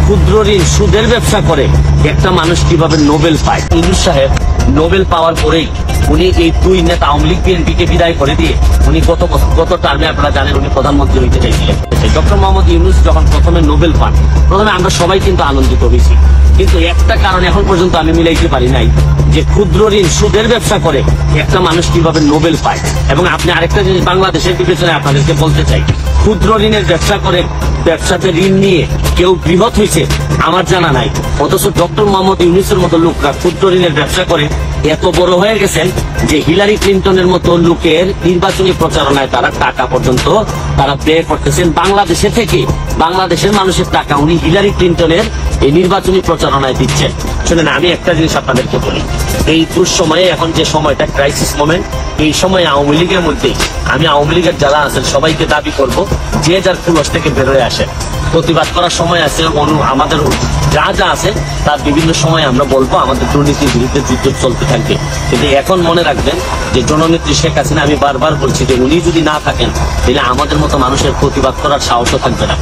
ক্ষুদ্র ঋণ সুদের ব্যবসা করে একটা মানুষ কিভাবে নোবেল পায়। ইউনূস সাহেব নোবেল পাওয়ার পরেই উনি এই দুই নেতা আওয়ামী লীগ বিএনপিকে বিদায় করে দিয়ে উনি গত টার্মে আপনারা জানেন উনি প্রধানমন্ত্রী হইতে চাইছিলেন। ডক্টর মোহাম্মদ ইউনূস যখন প্রথমে নোবেল পান, প্রথমে আমরা সবাই কিন্তু আনন্দিত হয়েছি, কিন্তু একটা কারণ এখন পর্যন্ত আমি মিলাইতে পারি নাই যে ক্ষুদ্র ঋণ সুদের ব্যবসা করে একটা মানুষ কিভাবে নোবেল পায়। এবং আপনি আরেকটা জিনিস বাংলাদেশের বিবেচনায় আপনাদেরকে বলতে চাই, ক্ষুদ্র ঋণের ব্যবসা করে ব্যবসাতে ঋণ নিয়ে কেউ বৃহৎ হয়েছে আমার জানা নাই, অথচ ডক্টর মোহাম্মদ ইউনূসের মতো লোকরা ক্ষুদ্র ঋণের ব্যবসা করে এত বড় হয়ে গেছেন যে হিলারি ক্লিন্টনের মতো লোকের নির্বাচনী প্রচারণায় তারা টাকা পর্যন্ত তারা ব্যয় করতেছেন বাংলাদেশে থেকে। বাংলাদেশের মানুষের টাকা উনি হিলারি ক্লিন্টনের এই নির্বাচনী প্রচারণায় দিচ্ছেন। শুনেন, আমি একটা জিনিস আপনাদেরকে বলি, এই দুঃসময়ে এখন যে সময়টা ক্রাইসিস মোমেন্ট, এই সময় আওয়ামী লীগের মধ্যে আমি আওয়ামী লীগের যারা আছেন সবাইকে দাবি করব যে যার কুলস থেকে বেরোয় আসে। প্রতিবাদ করার সময় আছে, আমাদের যা যা আছে তার বিভিন্ন সময় আমরা বলবো আমাদের দুর্নীতির বিরুদ্ধে যুদ্ধ চলতে থাকবে। কিন্তু এখন মনে রাখবেন যে জননেত্রী শেখ হাসিনা, আমি বারবার বলছি যে উনি যদি না থাকেন তাহলে আমাদের মতো মানুষের প্রতিবাদ করার সাহসও থাকবে না।